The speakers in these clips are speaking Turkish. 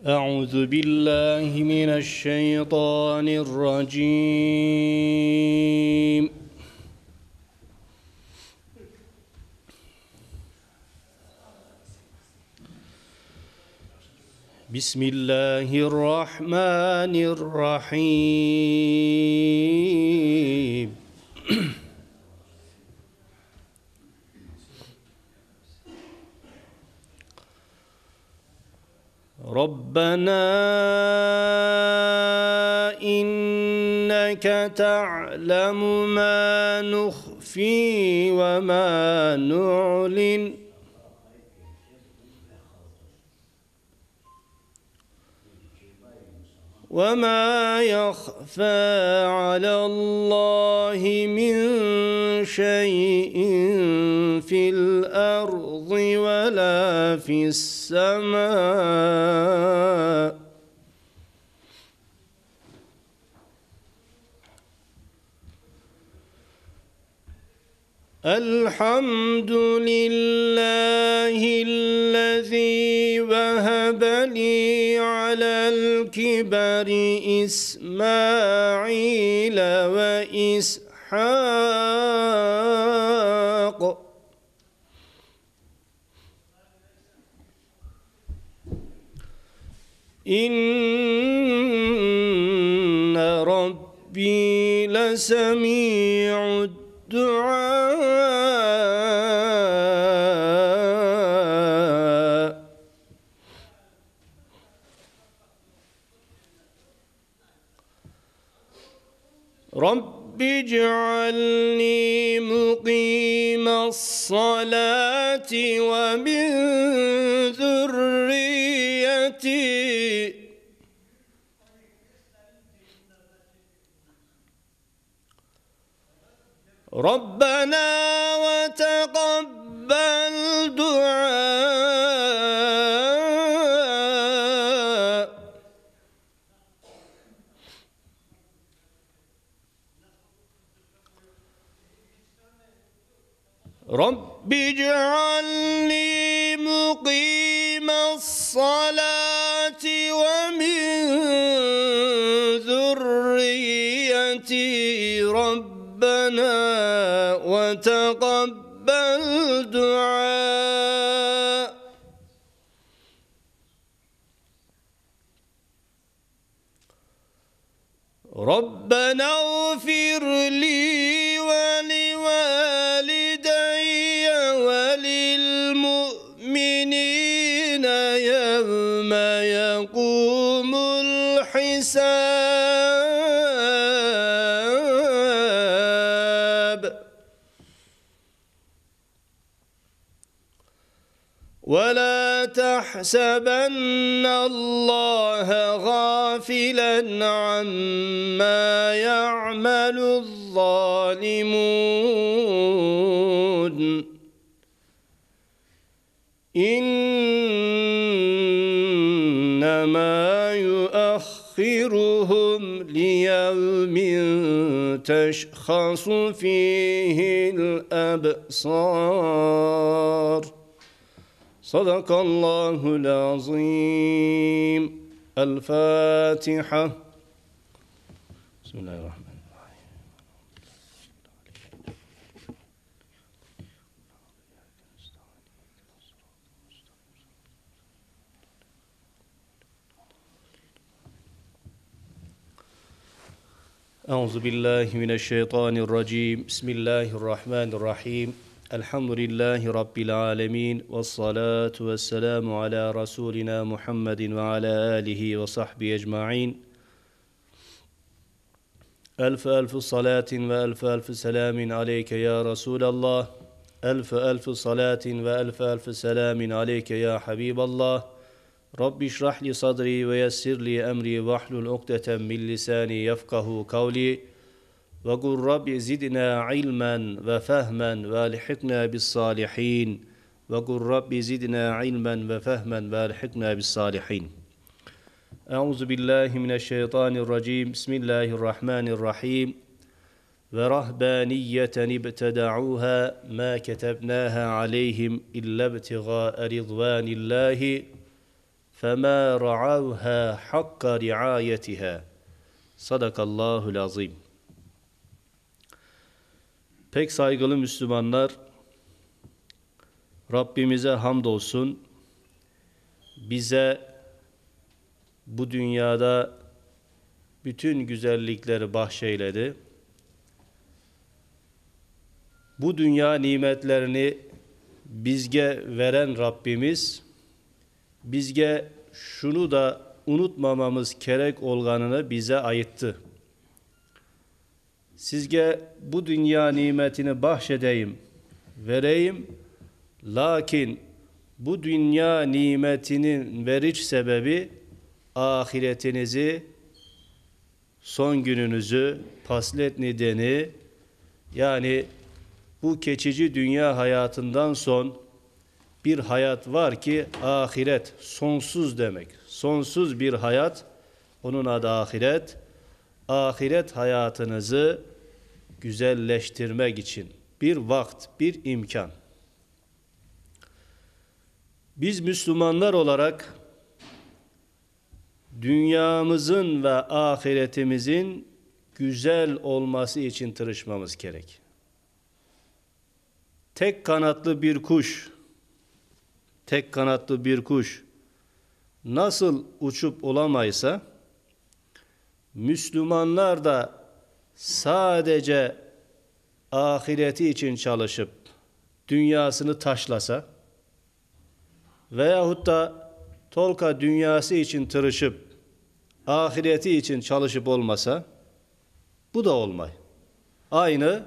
أعوذ بالله من الشيطان الرجيم. بسم الله الرحمن الرحيم. ربنا إنك تعلم ما نخفي وما نعلن وما يخفى على الله من شيء في الأرض ولا في السماء الحمد لله الذي وهب لي على الكبر إسماعيل وإسحاق إن ربي لسميع الدعاء رب اجعلني مقيم الصلاة ومن ذريتي ربنا وتقبل دعاء رب اجعلني مقيم الصلاة ومن ذريتي ربنا وتقبل دعاء ربنا اغفر لي ولوالدي وللمؤمنين يوم يقوم الحساب ولا تحسبن الله غافلا عما يعمل الظالمون إنما يؤخرهم ليوم تشخص فيه الأبصار صدق الله العظيم. الفاتحة. بسم الله الرحمن الرحيم. أعوذ بالله من الشيطان الرجيم. بسم الله الرحمن الرحيم. الحمد لله رب العالمين والصلاة والسلام على رسولنا محمد وعلى آله وصحبه أجمعين. ألف ألف صلاة وألف ألف سلام عليك يا رسول الله. ألف ألف صلاة وألف ألف سلام عليك يا حبيب الله. رب اشرح لي صدري ويسر لي أمري واحلل عقدة من لساني يفقه قولي وقل رب زدنا علما وفهما والحقنا بالصالحين وقل رب زدنا علما وفهما والحقنا بالصالحين. أعوذ بالله من الشيطان الرجيم. بسم الله الرحمن الرحيم. ورهبانية ابتدعوها ما كتبناها عليهم إلا ابتغاء رضوان الله فَمَا رَعَوْهَا حَقَّ رِعَايَتِهَا. Sadakallahul azim. Pek saygılı Müslümanlar, Rabbimize hamdolsun, bize bu dünyada bütün güzellikleri bahşeyledi. Bu dünya nimetlerini bizge veren Rabbimiz, bizge şunu da unutmamamız gerek olganını bize ayıttı. Sizge bu dünya nimetini bahşedeyim, vereyim, lakin bu dünya nimetinin veriş sebebi ahiretinizi, son gününüzü, paslet nedeni, yani bu geçici dünya hayatından son bir hayat var ki ahiret, sonsuz demek. Sonsuz bir hayat, onun adı ahiret. Ahiret hayatınızı güzelleştirmek için bir vakt, bir imkan. Biz Müslümanlar olarak dünyamızın ve ahiretimizin güzel olması için tırışmamız gerek. Tek kanatlı bir kuş nasıl uçup olamaysa, Müslümanlar da sadece ahireti için çalışıp dünyasını taşlasa veyahut da tolka dünyası için tırışıp ahireti için çalışıp olmasa, bu da olmay. Aynı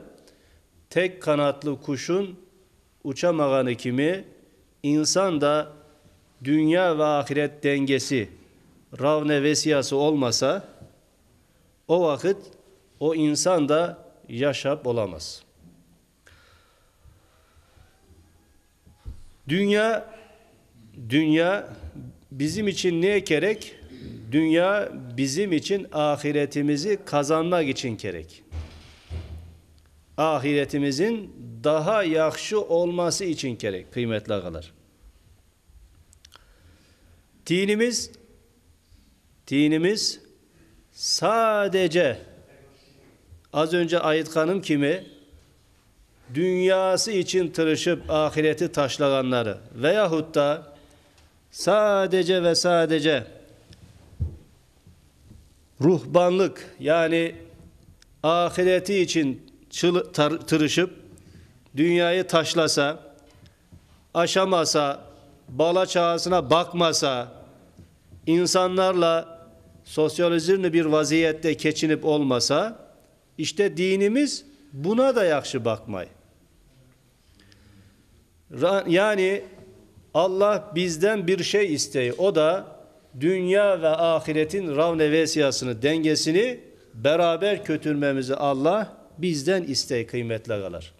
tek kanatlı kuşun uçamağını kimi, insan da dünya ve ahiret dengesi, ravne vesiyası olmasa, o vakit o insan da yaşap olamaz. Dünya bizim için neye gerek? Dünya bizim için ahiretimizi kazanmak için gerek. Ahiretimizin daha yakşı olması için gerek kıymetli ağalar. Dinimiz sadece az önce ayıtkanım kimi dünyası için tırışıp ahireti taşlayanları veyahut da sadece ve sadece ruhbanlık, yani ahireti için tırışıp dünyayı taşlasa, aşamasa, bala çağısına bakmasa, insanlarla sosyalizmli bir vaziyette geçinip olmasa, işte dinimiz buna da yakşı bakmay. Yani Allah bizden bir şey isteği, o da dünya ve ahiretin ravne vesiyasını, dengesini beraber götürmemizi Allah bizden isteği kıymetli ağalar.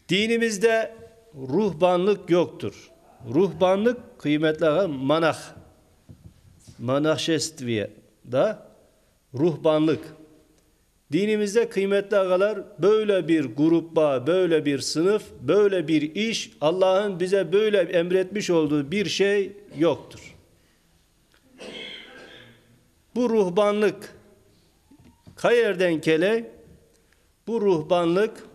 Dinimizde ruhbanlık yoktur. Ruhbanlık kıymetli ağalar manahşestviye da ruhbanlık. Dinimizde kıymetli ağalar böyle bir grupba, böyle bir sınıf, böyle bir iş, Allah'ın bize böyle emretmiş olduğu bir şey yoktur. Bu ruhbanlık kayerden kele, bu ruhbanlık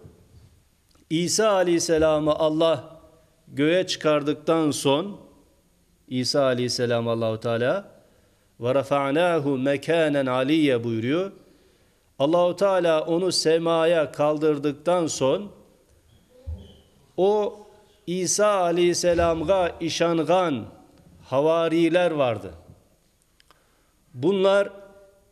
İsa Aleyhisselam'ı Allah göğe çıkardıktan son, İsa Aleyhisselam Allahu Teala ve rafa'nahu mekanen aliyye buyuruyor. Allahu Teala onu semaya kaldırdıktan son, o İsa Aleyhisselam'a işangan havariler vardı. Bunlar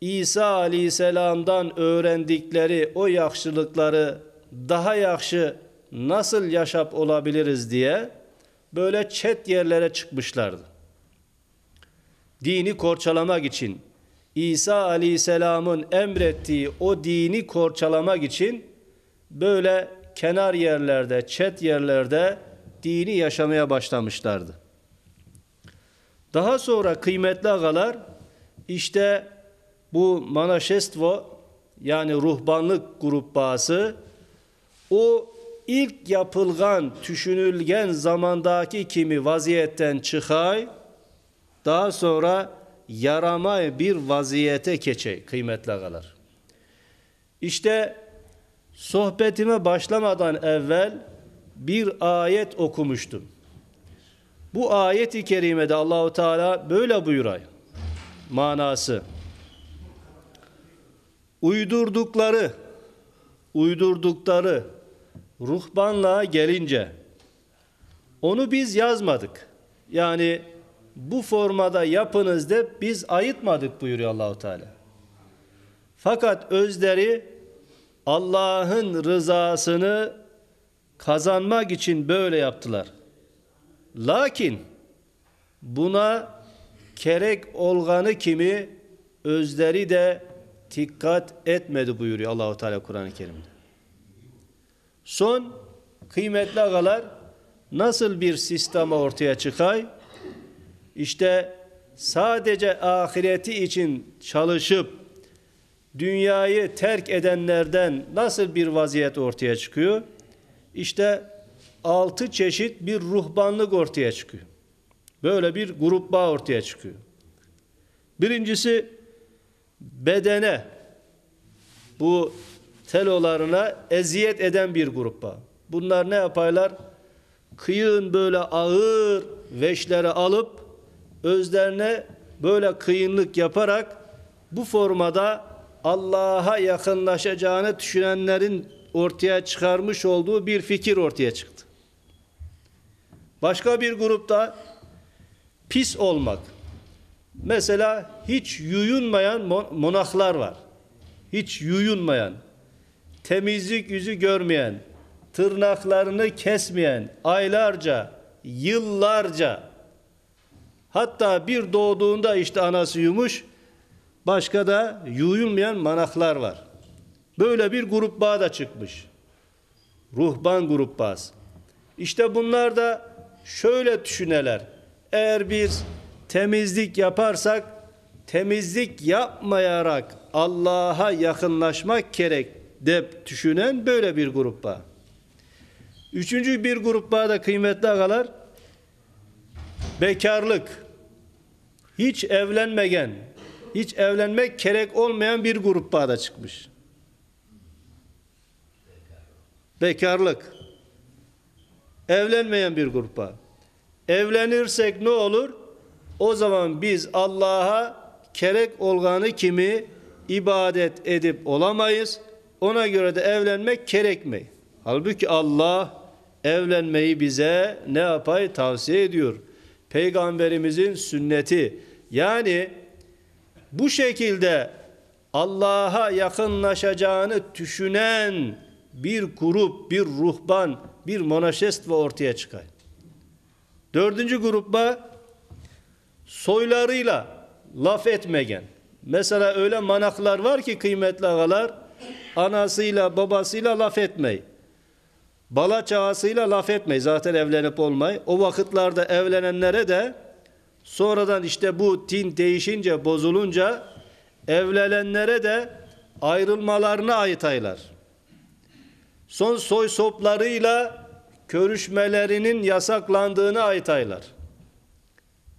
İsa Aleyhisselam'dan öğrendikleri o yakşılıkları daha yakşı nasıl yaşap olabiliriz diye böyle çet yerlere çıkmışlardı. Dini korçalamak için, İsa Aleyhisselam'ın emrettiği o dini korçalamak için böyle kenar yerlerde, çet yerlerde dini yaşamaya başlamışlardı. Daha sonra kıymetli ağalar, işte bu Manaşestvo, yani ruhbanlık grubbası, o ilk yapılgan, düşünülgen zamandaki kimi vaziyetten çıkay, daha sonra yaramay bir vaziyete geçey kıymetli ağalar. İşte sohbetime başlamadan evvel bir ayet okumuştum. Bu ayet-i kerimede Allahu Teala böyle buyuruyor. Manası: uydurdukları ruhbanlığa gelince onu biz yazmadık. Yani bu formada yapınız de biz ayıtmadık buyuruyor Allahu Teala. Fakat özleri Allah'ın rızasını kazanmak için böyle yaptılar. Lakin buna gerek olganı kimi özleri de dikkat etmedi buyuruyor Allahu Teala Kur'an-ı Kerim'de. Son kıymetli ağalar nasıl bir sistem ortaya çıkay? İşte sadece ahireti için çalışıp dünyayı terk edenlerden nasıl bir vaziyet ortaya çıkıyor? İşte 6 çeşit bir ruhbanlık ortaya çıkıyor. Böyle bir grup bağ ortaya çıkıyor. Birincisi bedene, bu telolarına eziyet eden bir grup bağ. Bunlar ne yaparlar? Kıyığın böyle ağır veşleri alıp özlerine böyle kıyınlık yaparak bu formada Allah'a yakınlaşacağını düşünenlerin ortaya çıkarmış olduğu bir fikir ortaya çıktı. Başka bir grupta pis olmak. Mesela hiç yuyunmayan monahlar var. Hiç yuyunmayan, temizlik yüzü görmeyen, tırnaklarını kesmeyen, aylarca, yıllarca, hatta bir doğduğunda işte anası yumuş, başka da yuyulmayan monahlar var. Böyle bir grup bağ da çıkmış. Ruhban grup bağısı. İşte bunlar da şöyle düşüneler. Eğer biz temizlik yaparsak, temizlik yapmayarak Allah'a yakınlaşmak gerek de düşünen böyle bir grup bağ. Üçüncü bir grup bağ da kıymetli ağalar, bekarlık. Hiç evlenmegen, hiç evlenmek gerek olmayan bir grup bağ da çıkmış. Bekarlık. Evlenmeyen bir grup bağ. Evlenirsek ne olur? O zaman biz Allah'a gerek olganı kimi ibadet edip olamayız. Ona göre de evlenmek gerekmeyi. Halbuki Allah evlenmeyi bize ne yapay? Tavsiye ediyor. Peygamberimizin sünneti. Yani bu şekilde Allah'a yakınlaşacağını düşünen bir grup, bir ruhban, bir monaşest ve ortaya çıkar. Dördüncü grupta soylarıyla laf etmeyen. Mesela öyle manaklar var ki kıymetli ağalar, anasıyla babasıyla laf etmeyi. Bala çağasıyla laf etmeyi. Zaten evlenip olmayı. O vakitlerde evlenenlere de sonradan işte bu din değişince, bozulunca evlenenlere de ayrılmalarını ayıtaylar. Son soy soplarıyla görüşmelerinin yasaklandığını ayıtaylar.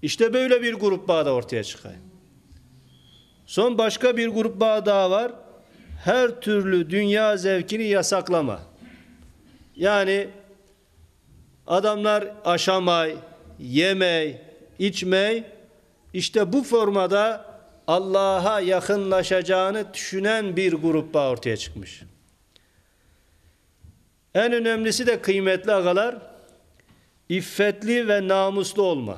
İşte böyle bir grup bağ da ortaya çıkıyor. Son başka bir grup bağ daha var. Her türlü dünya zevkini yasaklama. Yani adamlar aşamay, yemey, içmey, işte bu formada Allah'a yakınlaşacağını düşünen bir grup bağ ortaya çıkmış. En önemlisi de kıymetli ağalar, iffetli ve namuslu olma.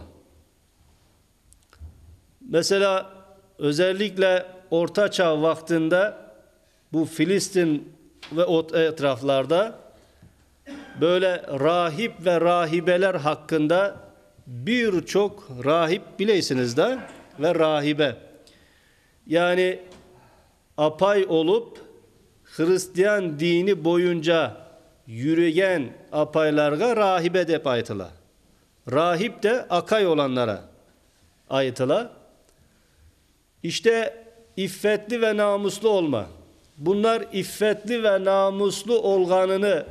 Mesela özellikle Orta Çağ vaktinde bu Filistin ve o etraflarda böyle rahip ve rahibeler hakkında birçok rahip bilirsiniz de ve rahibe. Yani apay olup Hristiyan dini boyunca yürüyen apaylarga rahibe de ayıtıla. Rahip de akay olanlara ayıtıla. İşte iffetli ve namuslu olma. Bunlar iffetli ve namuslu olganını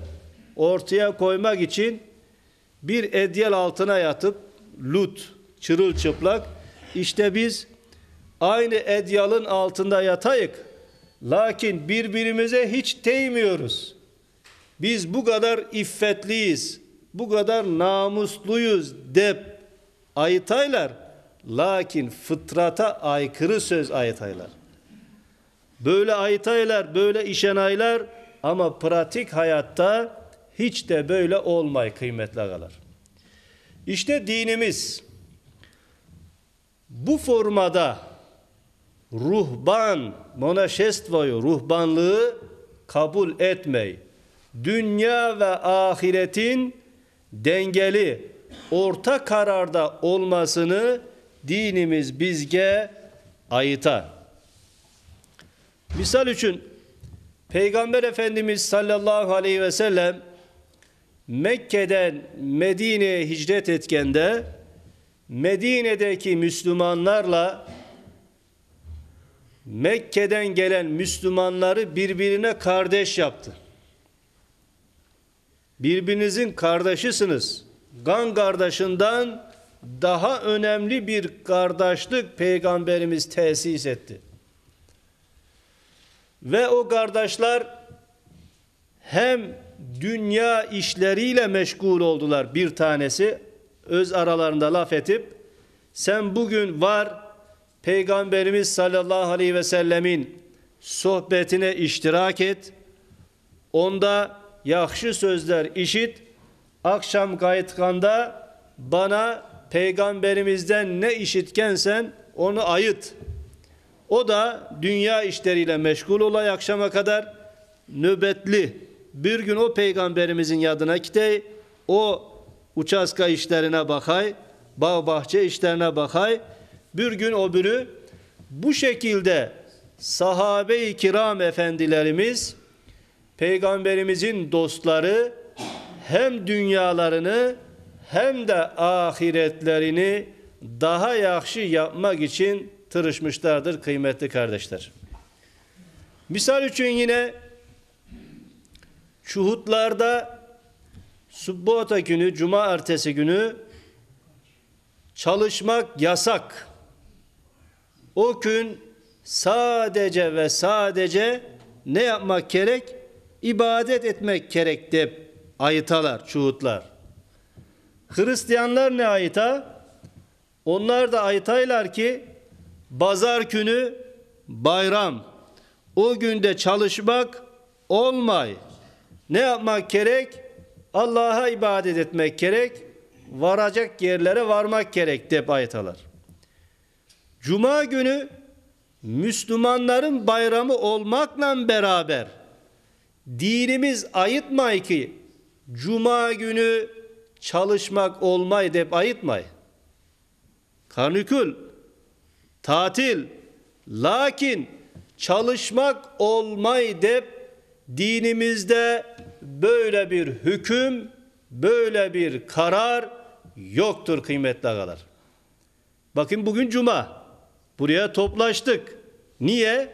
ortaya koymak için bir edyal altına yatıp lut, çırılçıplak işte biz aynı edyalın altında yatayık, lakin birbirimize hiç değmiyoruz. Biz bu kadar iffetliyiz, bu kadar namusluyuz deyip ayıtaylar, lakin fıtrata aykırı söz ayıtaylar. Böyle ayıtaylar, böyle işenaylar ama pratik hayatta hiç de böyle olmay kıymetli ağalar. İşte dinimiz bu formada ruhban, monaşestvoyu, ruhbanlığı kabul etmey. Dünya ve ahiretin dengeli, orta kararda olmasını dinimiz bizge ayıta. Misal için Peygamber Efendimiz sallallahu aleyhi ve sellem Mekke'den Medine'ye hicret etkende Medine'deki Müslümanlarla Mekke'den gelen Müslümanları birbirine kardeş yaptı. Birbirinizin kardeşisiniz. Kan kardeşinden daha önemli bir kardeşlik Peygamberimiz tesis etti. Ve o kardeşler hem dünya işleriyle meşgul oldular. Bir tanesi öz aralarında laf edip sen bugün var Peygamberimiz sallallahu aleyhi ve sellemin sohbetine iştirak et. Onda yakşı sözler işit. Akşam kayıtkanda bana Peygamberimizden ne işitkensen onu ayıt. O da dünya işleriyle meşgul olay akşama kadar nöbetli. Bir gün o Peygamberimizin yadına gitey, o uçaska işlerine bakay, bağ bahçe işlerine bakay. Bir gün öbürü bu şekilde sahabe-i kiram efendilerimiz Peygamberimizin dostları hem dünyalarını hem de ahiretlerini daha yakşı yapmak için tırışmışlardır kıymetli kardeşler. Misal için yine Çuhutlarda Subbota günü, Cuma ertesi günü çalışmak yasak. O gün sadece ve sadece ne yapmak gerek? İbadet etmek gerek de ayıtalar, Çuhutlar. Hristiyanlar ne ayıta? Onlar da ayıtaylar ki pazar günü bayram. O günde çalışmak olmay. Ne yapmak gerek? Allah'a ibadet etmek gerek. Varacak yerlere varmak gerek de ayıtalar. Cuma günü Müslümanların bayramı olmakla beraber dinimiz ayıtmay ki Cuma günü çalışmak olmay deyip ayıtmay. Karnikül, tatil, lakin çalışmak olmay deyip dinimizde böyle bir hüküm, böyle bir karar yoktur kıymetli ağalar. Bakın bugün Cuma. Buraya toplaştık. Niye?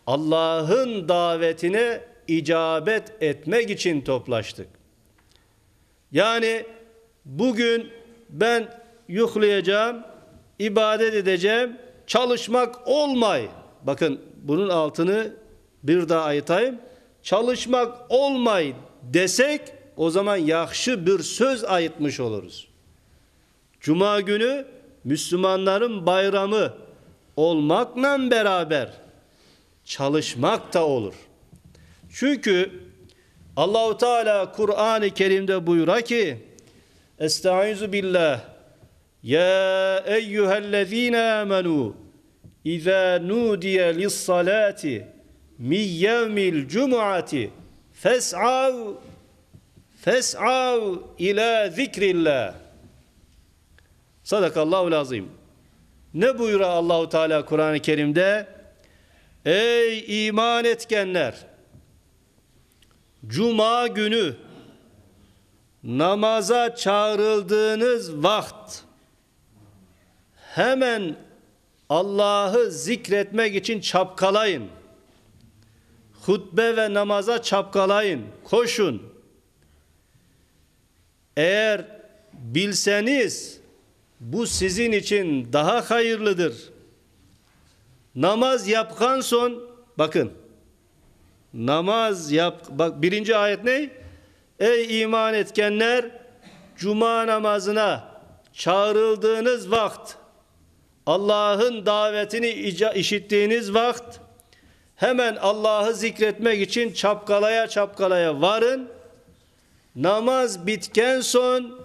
Allah'ın davetine icabet etmek için toplaştık. Yani bugün ben yuklayacağım, ibadet edeceğim, çalışmak olmay. Bakın bunun altını bir daha ayıtayım. Çalışmak olmay desek o zaman yakşı bir söz ayıtmış oluruz. Cuma günü Müslümanların bayramı olmakla beraber çalışmak da olur. Çünkü Allahu Teala Kur'an-ı Kerim'de buyuruyor ki Estaizu billah Ya eyyühellezine amenu İzâ nudiye lissalati min yevmil cum'ati fes'av ila zikrillah. Sadakallahul azim. Ne buyuruyor Allahu Teala Kur'an-ı Kerim'de? Ey iman etkenler! Cuma günü namaza çağrıldığınız vakit hemen Allah'ı zikretmek için çapkalayın. Hutbe ve namaza çapkalayın, koşun. Eğer bilseniz bu sizin için daha hayırlıdır. Namaz yapkan son, bakın, namaz yap, bak birinci ayet ne? Ey iman etkenler, cuma namazına çağrıldığınız vakit, Allah'ın davetini işittiğiniz vakit, hemen Allah'ı zikretmek için çapkalaya çapkalaya varın. Namaz bitken son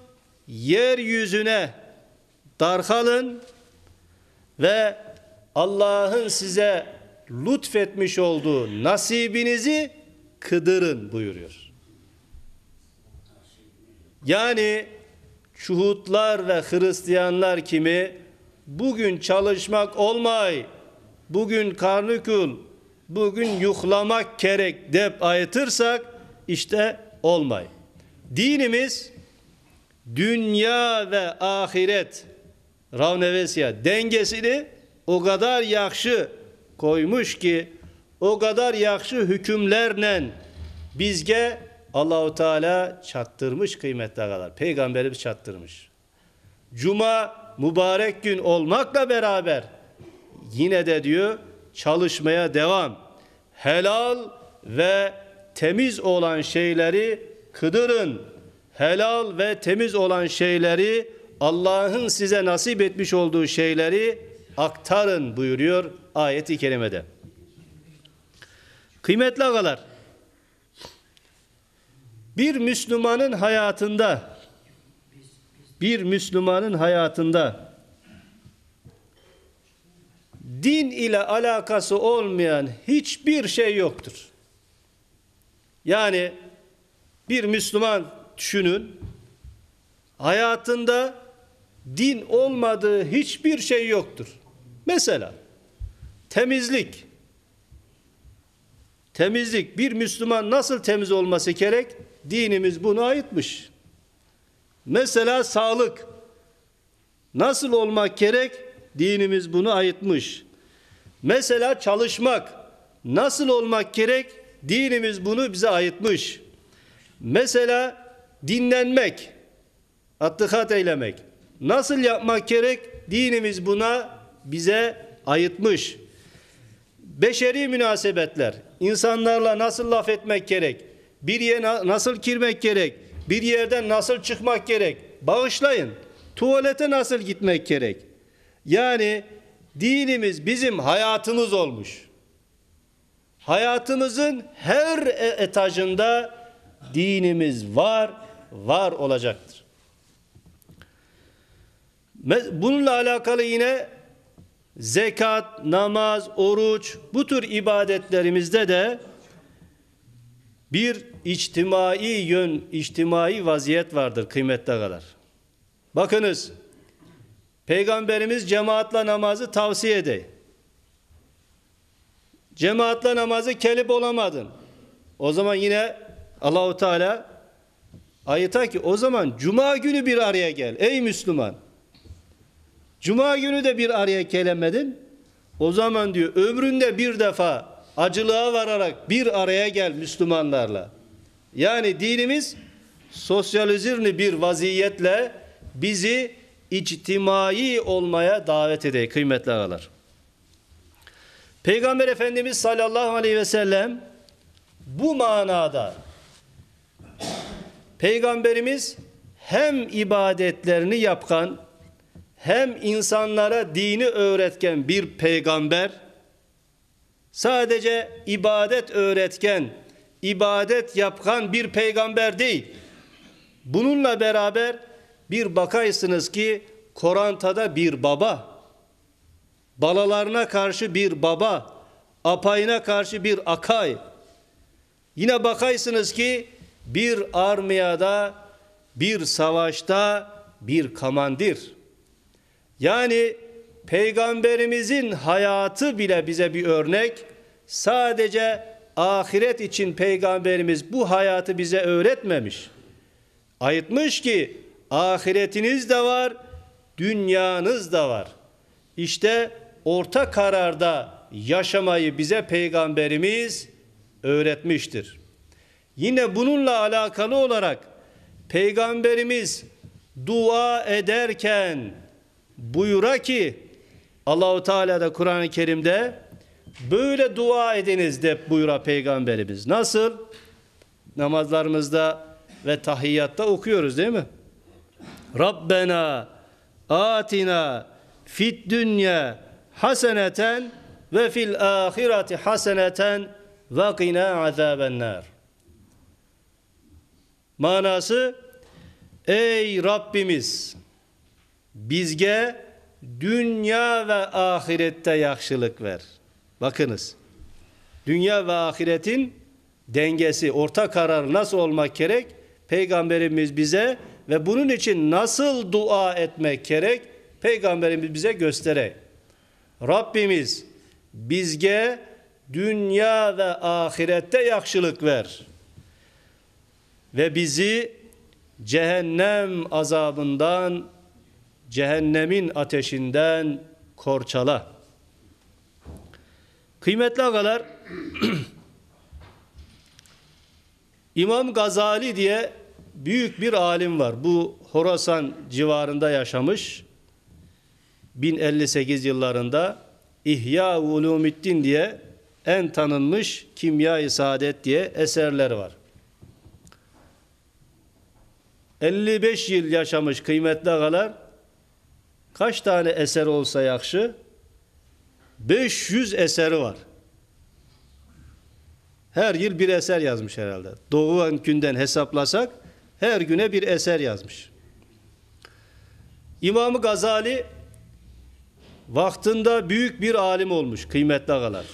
yeryüzüne darhalın ve Allah'ın size lütfetmiş olduğu nasibinizi kıdırın buyuruyor. Yani Şuhutlar ve Hristiyanlar kimi bugün çalışmak olmay, bugün karnıkul, bugün yuhlamak gerek deyip ayıtırsak işte olmay. Dinimiz dünya ve ahiret ravnevesiya dengesini o kadar yakşı koymuş ki, o kadar yakşı hükümlerle bizge Allahu Teala çattırmış kıymetli ağalar. Peygamberimiz çattırmış. Cuma mübarek gün olmakla beraber yine de diyor çalışmaya devam. Helal ve temiz olan şeyleri kıdırın. Helal ve temiz olan şeyleri, Allah'ın size nasip etmiş olduğu şeyleri aktarın buyuruyor ayet-i kerimede. Kıymetli ağalar, bir Müslümanın hayatında din ile alakası olmayan hiçbir şey yoktur. Yani bir Müslüman düşünün, hayatında din olmadığı hiçbir şey yoktur. Mesela temizlik. Temizlik, bir Müslüman nasıl temiz olması gerek? Dinimiz bunu ayıtmış. Mesela sağlık. Nasıl olmak gerek? Dinimiz bunu ayıtmış. Mesela çalışmak. Nasıl olmak gerek? Dinimiz bunu bize ayıtmış. Mesela dinlenmek. Attıkat eylemek. Nasıl yapmak gerek? Dinimiz buna bize ayıtmış. Beşeri münasebetler. İnsanlarla nasıl laf etmek gerek? Bir yere nasıl girmek gerek? Bir yerden nasıl çıkmak gerek? Bağışlayın. Tuvalete nasıl gitmek gerek? Yani dinimiz bizim hayatımız olmuş. Hayatımızın her etajında dinimiz var olacaktır. Bununla alakalı yine zekat, namaz, oruç, bu tür ibadetlerimizde de bir içtimai vaziyet vardır kıymetli ağalar. Bakınız, Peygamberimiz cemaatle namazı tavsiye eder. Cemaatle namazı kelip olamadın. O zaman yine Allahu Teala ayıta ki o zaman Cuma günü bir araya gel ey Müslüman. Cuma günü de bir araya gelemedin. O zaman diyor ömründe bir defa acılığa vararak bir araya gel Müslümanlarla. Yani dinimiz sosyalizirli bir vaziyetle bizi içtimai olmaya davet eder kıymetli ağalar. Peygamber Efendimiz sallallahu aleyhi ve sellem bu manada Peygamberimiz hem ibadetlerini yapan hem insanlara dini öğretken bir peygamber, sadece ibadet öğretken, ibadet yapan bir peygamber değil. Bununla beraber bir bakaysınız ki Kur'an'da bir baba, balalarına karşı bir baba, apayına karşı bir akay. Yine bakaysınız ki bir armiyada, bir savaşta bir komandir. Yani Peygamberimizin hayatı bile bize bir örnek. Sadece ahiret için Peygamberimiz bu hayatı bize öğretmemiş. Ayıtmış ki ahiretiniz de var, dünyanız da var. İşte orta kararda yaşamayı bize Peygamberimiz öğretmiştir. Yine bununla alakalı olarak Peygamberimiz dua ederken buyura ki Allahu Teala da Kur'an-ı Kerim'de böyle dua ediniz de buyura Peygamberimiz. Nasıl? Namazlarımızda ve tahiyyatta okuyoruz değil mi? Rabbena atina fid dünya haseneten ve fil ahireti haseneten ve qina azabennar. Manası, ey Rabbimiz bizge dünya ve ahirette yaxşılık ver. Bakınız, dünya ve ahiretin dengesi, orta karar nasıl olmak gerek? Peygamberimiz bize ve bunun için nasıl dua etmek gerek? Peygamberimiz bize gösterey. Rabbimiz bizge dünya ve ahirette yaxşılık ver. Ve bizi cehennem azabından, cehennemin ateşinden korçala. Kıymetli ağalar, İmam Gazali diye büyük bir alim var. Bu Horasan civarında yaşamış. 1058 yıllarında İhya Ulumuddin diye en tanınmış Kimya-i Saadet diye eserleri var. 55 yıl yaşamış kıymetli ağalar. Kaç tane eser olsa yakşı? 500 eseri var. Her yıl bir eser yazmış herhalde. Doğulan günden hesaplasak her güne bir eser yazmış. İmam-ı Gazali vaktinde büyük bir alim olmuş kıymetli ağalar.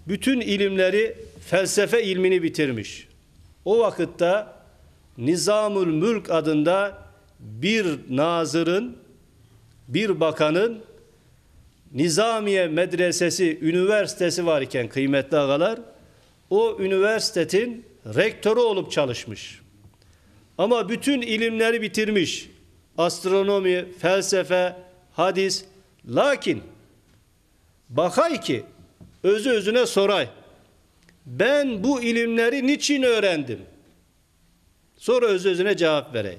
Bütün ilimleri, felsefe ilmini bitirmiş. O vakitte Nizamül Mülk adında bir nazırın, bir bakanın Nizamiye Medresesi, üniversitesi var iken kıymetli ağalar, o üniversitenin rektörü olup çalışmış. Ama bütün ilimleri bitirmiş. Astronomi, felsefe, hadis. Lakin bakay ki özü özüne soray. Ben bu ilimleri niçin öğrendim? Sonra özü özüne cevap verey.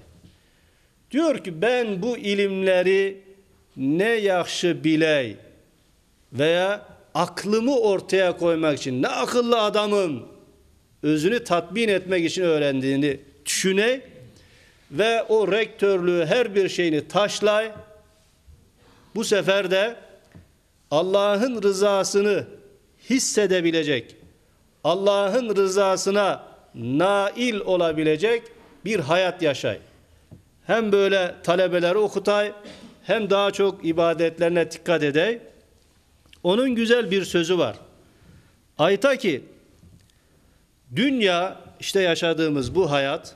Diyor ki ben bu ilimleri ne yakşı biley veya aklımı ortaya koymak için, ne akıllı adamım özünü tatmin etmek için öğrendiğini düşüney ve o rektörlüğü her bir şeyini taşlay. Bu sefer de Allah'ın rızasını hissedebilecek, Allah'ın rızasına nail olabilecek bir hayat yaşay. Hem böyle talebeleri okutay, hem daha çok ibadetlerine dikkat edey. Onun güzel bir sözü var. Ayta ki, dünya, işte yaşadığımız bu hayat,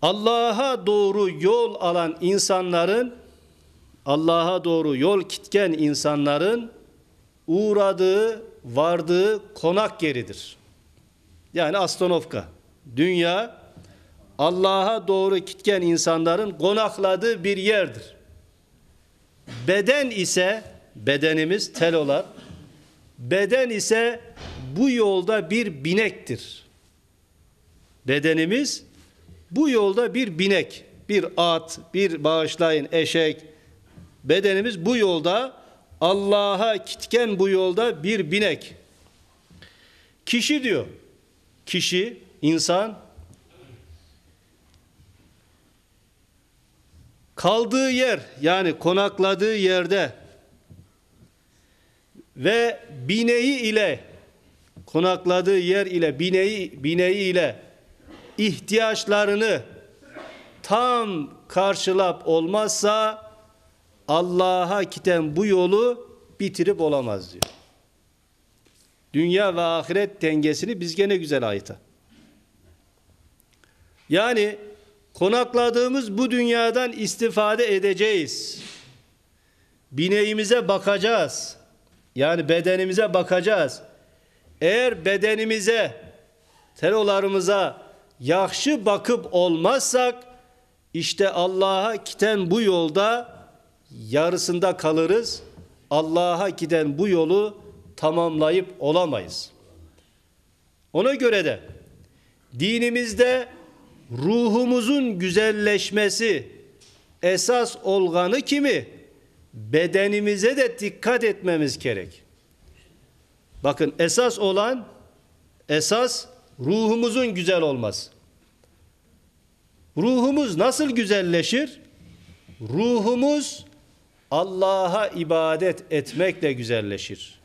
Allah'a doğru yol alan insanların, Allah'a doğru yol gitken insanların uğradığı, vardığı konak yeridir. Yani Astanovka. Dünya, Allah'a doğru gitken insanların konakladığı bir yerdir. Beden ise, bedenimiz tel olar, beden ise bu yolda bir binektir. Bedenimiz bu yolda bir binek, bir at, bir bağışlayın eşek. Bedenimiz bu yolda, Allah'a gitken bu yolda bir binek. Kişi diyor, kişi, insan, kaldığı yer, yani konakladığı yerde ve bineği ile, konakladığı yer ile bineği ile ihtiyaçlarını tam karşılap olmazsa Allah'a giden bu yolu bitirip olamaz diyor. Dünya ve ahiret dengesini biz gene güzel ayta. Yani konakladığımız bu dünyadan istifade edeceğiz. Bineğimize bakacağız. Yani bedenimize bakacağız. Eğer bedenimize, telolarımıza yakşı bakıp olmazsak, işte Allah'a giden bu yolda yarısında kalırız. Allah'a giden bu yolu tamamlayıp olamayız. Ona göre de dinimizde ruhumuzun güzelleşmesi, esas olganı kimi? Bedenimize de dikkat etmemiz gerek. Bakın esas ruhumuzun güzel olması. Ruhumuz nasıl güzelleşir? Ruhumuz Allah'a ibadet etmekle güzelleşir.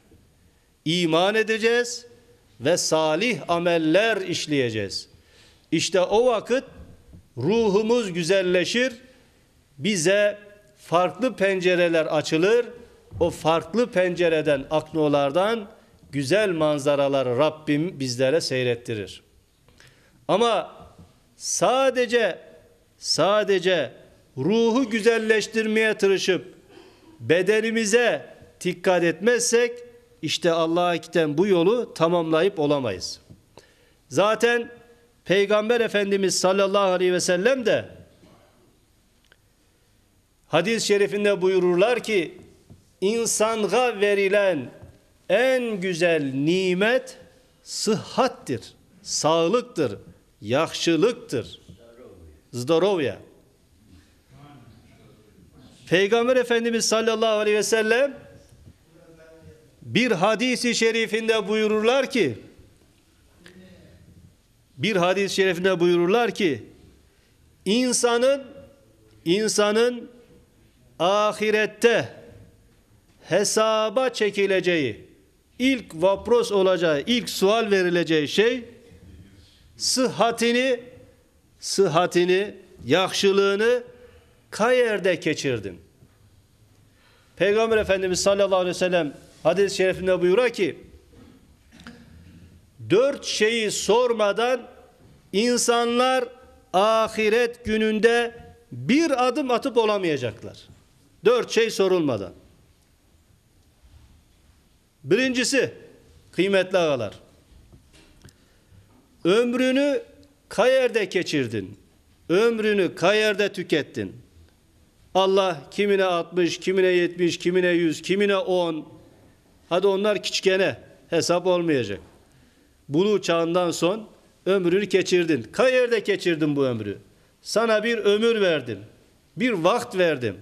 İman edeceğiz ve salih ameller işleyeceğiz. İşte o vakit ruhumuz güzelleşir, bize farklı pencereler açılır, o farklı pencereden, aknolardan güzel manzaralar Rabbim bizlere seyrettirir. Ama sadece ruhu güzelleştirmeye tırışıp bedenimize dikkat etmezsek işte Allah'a giden bu yolu tamamlayıp olamayız. Zaten Peygamber Efendimiz sallallahu aleyhi ve sellem de hadis-i şerifinde buyururlar ki insana verilen en güzel nimet sıhhattir, sağlıktır, yaxşılıktır. Zdorovya. Peygamber Efendimiz sallallahu aleyhi ve sellem bir hadis-i şerifinde buyururlar ki insanın ahirette hesaba çekileceği, ilk vapros olacağı, ilk sual verileceği şey sıhhatini, yaxşılığını kayerde geçirdin. Peygamber Efendimiz sallallahu aleyhi ve sellem hadis-i şerifinde buyuruyor ki 4 şeyi sormadan insanlar ahiret gününde bir adım atıp olamayacaklar. 4 şey sorulmadan. Birincisi, kıymetli ağalar, ömrünü kayerde geçirdin. Ömrünü kayerde tükettin. Allah kimine 60, kimine 70, kimine 100, kimine 10. Hadi onlar küçükene hesap olmayacak. Buluğ çağından son ömrünü geçirdin. Kayerde geçirdin bu ömrü. Sana bir ömür verdim. Bir vakt verdim.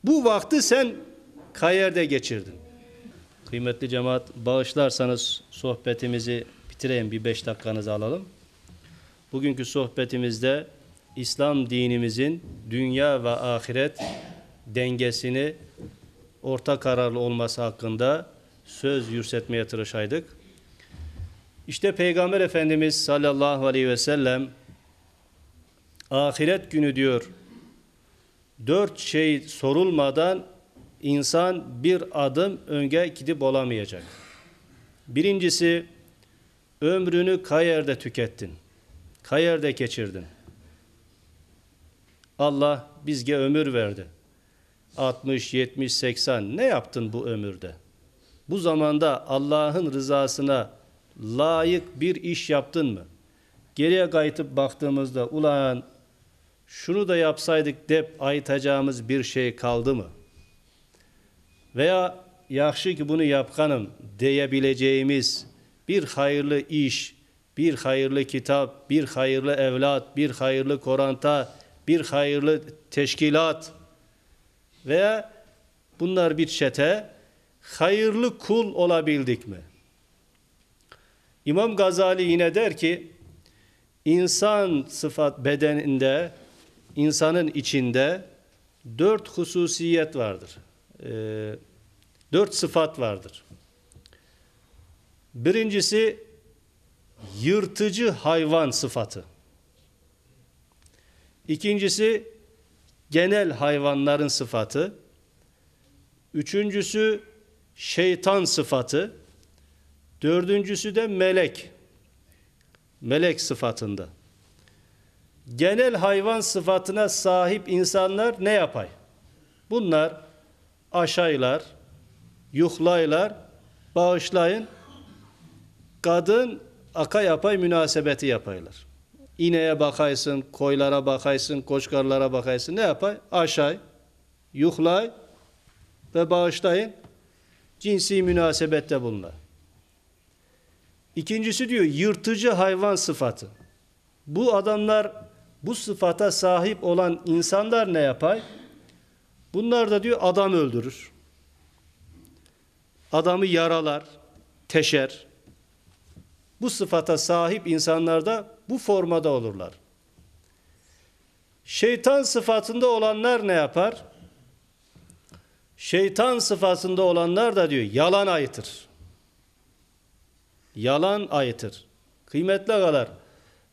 Bu vakti sen kayerde geçirdin. Kıymetli cemaat, bağışlarsanız sohbetimizi bitireyim, bir 5 dakikanızı alalım. Bugünkü sohbetimizde İslam dinimizin dünya ve ahiret dengesini orta kararlı olması hakkında söz yürütmeye tırışaydık. İşte Peygamber Efendimiz sallallahu aleyhi ve sellem ahiret günü diyor 4 şey sorulmadan insan bir adım önce gidip olamayacak. Birincisi, ömrünü kayerde tükettin. Kayerde geçirdin. Allah bizge ömür verdi. 60, 70, 80 ne yaptın bu ömürde? Bu zamanda Allah'ın rızasına layık bir iş yaptın mı? Geriye kayıtıp baktığımızda ulan şunu da yapsaydık deyip aytacağımız bir şey kaldı mı? Veya yaxşı ki bunu yapkanım diyebileceğimiz bir hayırlı iş, bir hayırlı kitap, bir hayırlı evlat, bir hayırlı koranta, bir hayırlı teşkilat veya bunlar bir çete hayırlı kul olabildik mi? İmam Gazali yine der ki insan sıfat bedeninde, insanın içinde 4 hususiyet vardır. 4 sıfat vardır. Birincisi yırtıcı hayvan sıfatı. İkincisi genel hayvanların sıfatı. Üçüncüsü şeytan sıfatı. Dördüncüsü de melek. Melek sıfatında. Genel hayvan sıfatına sahip insanlar ne yapay? Bunlar aşaylar, yuhlaylar, bağışlayın, kadın aka yapay münasebeti yapaylar. İneğe bakaysın, koylara bakaysın, koçkarlara bakaysın, ne yapay? Aşay, yuhlay ve bağışlayın, cinsi münasebette bunlar. İkincisi diyor yırtıcı hayvan sıfatı. Bu adamlar, bu sıfata sahip olan insanlar ne yapay? Bunlar da diyor adam öldürür. Adamı yaralar, teşer. Bu sıfata sahip insanlar da bu formada olurlar. Şeytan sıfatında olanlar ne yapar? Şeytan sıfatında olanlar da diyor yalan ayıtır. Yalan ayıtır. Kıymetli ağalar,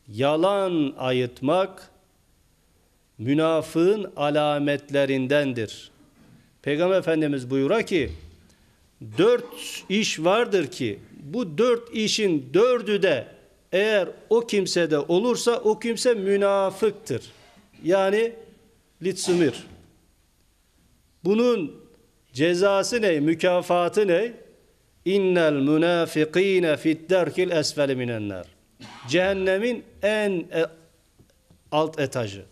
yalan ayıtmak münafığın alametlerindendir. Peygamber Efendimiz buyuruyor ki 4 iş vardır ki bu 4 işin 4'ü de eğer o kimsede olursa o kimse münafıktır. Yani litsumir. Bunun cezası ne? Mükafatı ne? İnnel münafikîne fid-derkil esfeli minennar. Cehennemin en alt etajı.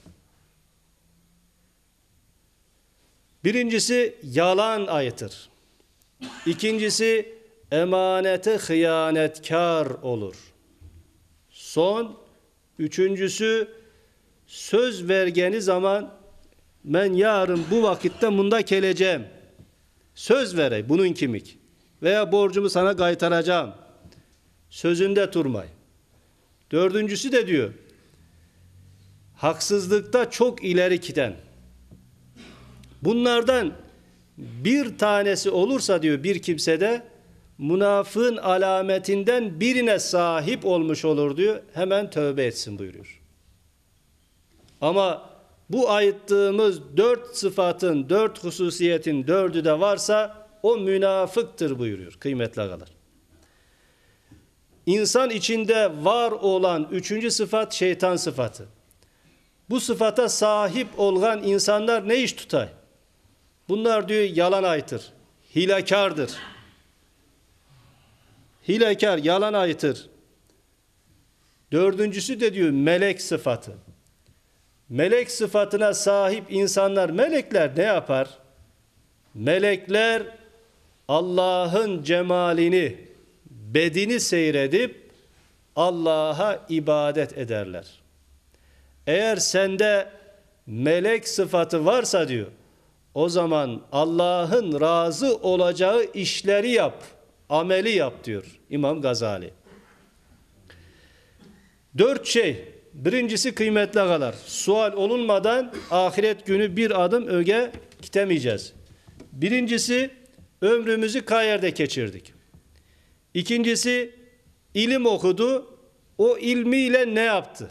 Birincisi yalan ayıtır. İkincisi emanete hıyanetkar olur. Üçüncüsü söz vergeni zaman ben yarın bu vakitte bunda geleceğim. Söz verey bunun kimik. Veya borcumu sana kaytaracağım. Sözünde durmay. Dördüncüsü de diyor haksızlıkta çok ileri giden. Bunlardan bir tanesi olursa diyor bir kimsede münafığın alametinden birine sahip olmuş olur diyor. Hemen tövbe etsin buyuruyor. Ama bu ayıttığımız 4 sıfatın, 4 hususiyetin 4'ü de varsa o münafıktır buyuruyor kıymetli ağalar. İnsan içinde var olan 3. sıfat şeytan sıfatı. Bu sıfata sahip olan insanlar ne iş tutay? Bunlar diyor yalan ayıtır, hilekardır. Hilekar, yalan ayıtır. Dördüncüsü de diyor melek sıfatı. Melek sıfatına sahip insanlar, melekler ne yapar? Melekler Allah'ın cemalini, bedini seyredip Allah'a ibadet ederler. Eğer sende melek sıfatı varsa diyor, o zaman Allah'ın razı olacağı işleri yap, ameli yap diyor İmam Gazali. 4 şey. Birincisi kıymetli ağalar. Sual olunmadan ahiret günü bir adım öge gidemeyeceğiz. Birincisi ömrümüzü kayerde geçirdik. İkincisi ilim okudu. O ilmiyle ne yaptı?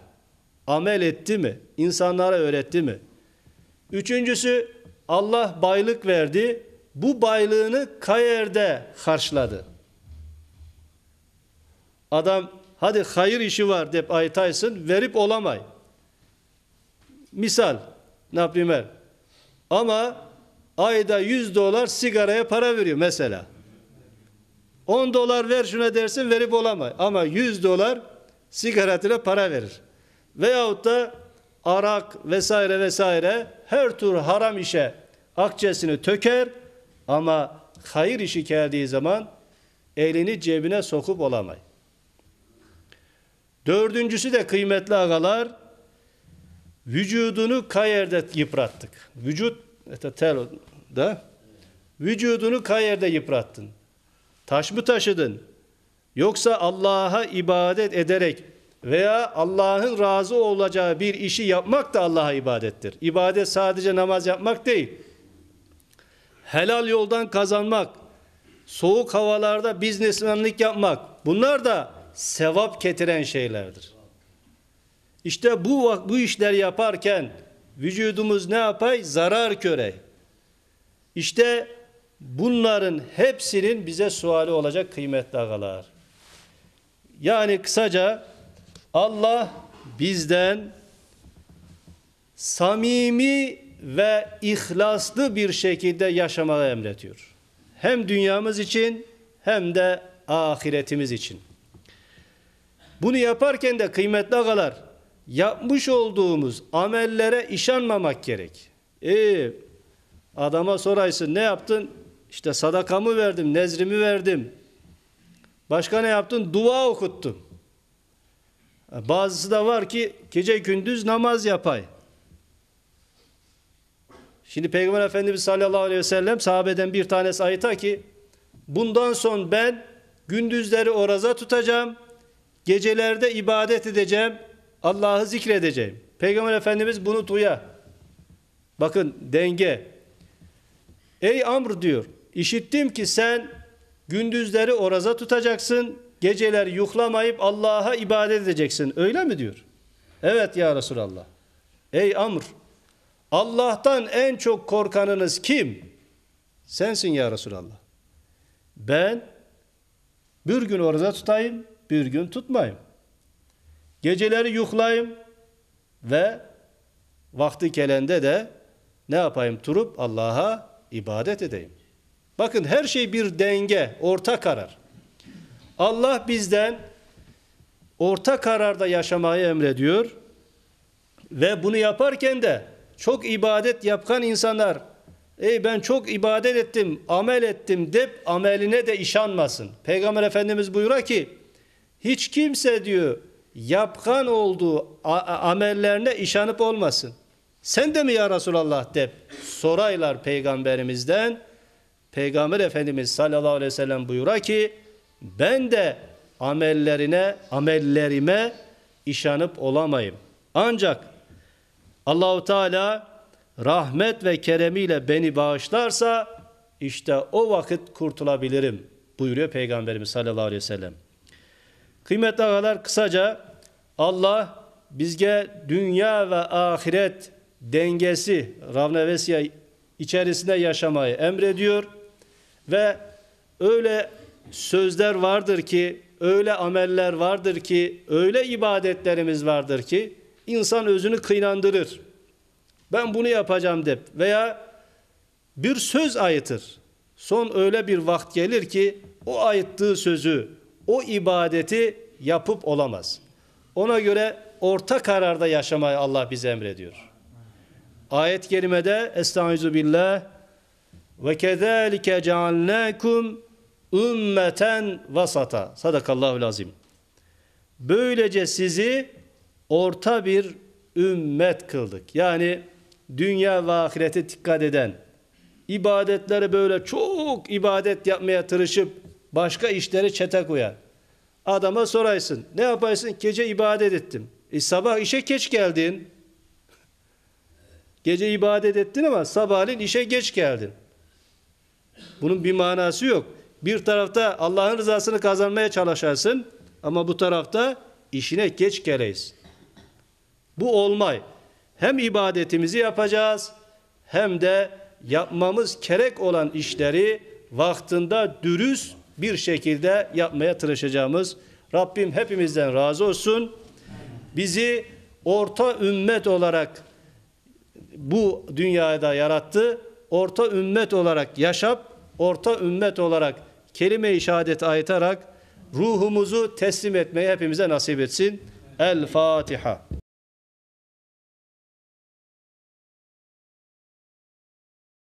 Amel etti mi? İnsanlara öğretti mi? Üçüncüsü Allah baylık verdi. Bu baylığını kayerde harçladı. Adam hadi hayır işi var deyip aytaysın verip olamay. Misal ne yapayım? Ama ayda $100 sigaraya para veriyor mesela. $10 ver şuna dersin verip olamay. Ama $100 sigaretine para verir. Veyahut da arak vesaire vesaire her tür haram işe akçesini töker ama hayır işi geldiği zaman elini cebine sokup olamay. Dördüncüsü de kıymetli ağalar vücudunu kayerde yıprattık. Vücudunu kayerde yıprattın. Taş mı taşıdın? Yoksa Allah'a ibadet ederek veya Allah'ın razı olacağı bir işi yapmak da Allah'a ibadettir. İbadet sadece namaz yapmak değil. Helal yoldan kazanmak, soğuk havalarda biznesmenlik yapmak, bunlar da sevap getiren şeylerdir. İşte bu işler yaparken vücudumuz ne yapay? Zarar görey. İşte bunların hepsinin bize suali olacak kıymetli ağalar. Yani kısaca Allah bizden samimi ve ihlaslı bir şekilde yaşamayı emrediyor. Hem dünyamız için hem de ahiretimiz için. Bunu yaparken de kıymetli ağalar yapmış olduğumuz amellere işanmamak gerek. Adama soraysın ne yaptın? İşte sadakamı verdim, nezrimi verdim. Başka ne yaptın? Dua okuttum. Bazısı da var ki gece gündüz namaz yapay. Şimdi Peygamber Efendimiz sallallahu aleyhi ve sellem sahabeden bir tanesi ayta ki bundan sonra ben gündüzleri oruza tutacağım, gecelerde ibadet edeceğim, Allah'ı zikredeceğim. Peygamber Efendimiz bunu duyar. Bakın denge. Ey Amr diyor, işittim ki sen gündüzleri oruza tutacaksın, geceleri yuhlamayıp Allah'a ibadet edeceksin. Öyle mi diyor? Evet ya Resulallah. Ey Amr, Allah'tan en çok korkanınız kim? Sensin ya Resulallah. Ben bir gün oruza tutayım, bir gün tutmayayım. Geceleri yuhlayayım ve vakti gelende de ne yapayım? Turup Allah'a ibadet edeyim. Bakın her şey bir denge, orta karar. Allah bizden orta kararda yaşamayı emrediyor ve bunu yaparken de çok ibadet yapan insanlar ben çok ibadet ettim, amel ettim deyip ameline de işanmasın. Peygamber Efendimiz buyuruyor ki hiç kimse diyor yapkan olduğu amellerine işanıp olmasın. Sen de mi ya Resulallah deyip soraylar Peygamberimizden. Peygamber Efendimiz sallallahu aleyhi ve sellem buyuruyor ki ben de amellerime işanıp olamayım. Ancak Allahu Teala rahmet ve keremiyle beni bağışlarsa işte o vakit kurtulabilirim buyuruyor Peygamberimiz sallallahu aleyhi ve sellem. Kıymetli ağalar, kısaca Allah bizge dünya ve ahiret dengesi ravnevesiye içerisinde yaşamayı emrediyor ve öyle sözler vardır ki, öyle ameller vardır ki, öyle ibadetlerimiz vardır ki insan özünü kıynandırır. Ben bunu yapacağım deyip veya bir söz ayıtır. Son öyle bir vakit gelir ki o ayıttığı sözü, o ibadeti yapıp olamaz. Ona göre orta kararda yaşamayı Allah bize emrediyor. Ayet-i kerimede Estaizu billah ve kezalike cealnakum ümmeten vasata. Sadakallahul azim. Böylece sizi orta bir ümmet kıldık. Yani dünya ve ahirete dikkat eden, ibadetleri böyle çok ibadet yapmaya tırışıp başka işleri çete koyan. Adama soraysın, ne yapaysın? Gece ibadet ettim. Sabah işe geç geldin. Gece ibadet ettin ama sabahleyin işe geç geldin. Bunun bir manası yok. Bir tarafta Allah'ın rızasını kazanmaya çalışarsın ama bu tarafta işine geç geleyiz. Bu olmay. Hem ibadetimizi yapacağız hem de yapmamız gerek olan işleri vaktinde dürüst bir şekilde yapmaya çalışacağımız. Rabbim hepimizden razı olsun. Bizi orta ümmet olarak bu dünyada yarattı. Orta ümmet olarak yaşap, orta ümmet olarak kelime-i şehadet ayetarak ruhumuzu teslim etmeyi hepimize nasip etsin. El Fatiha.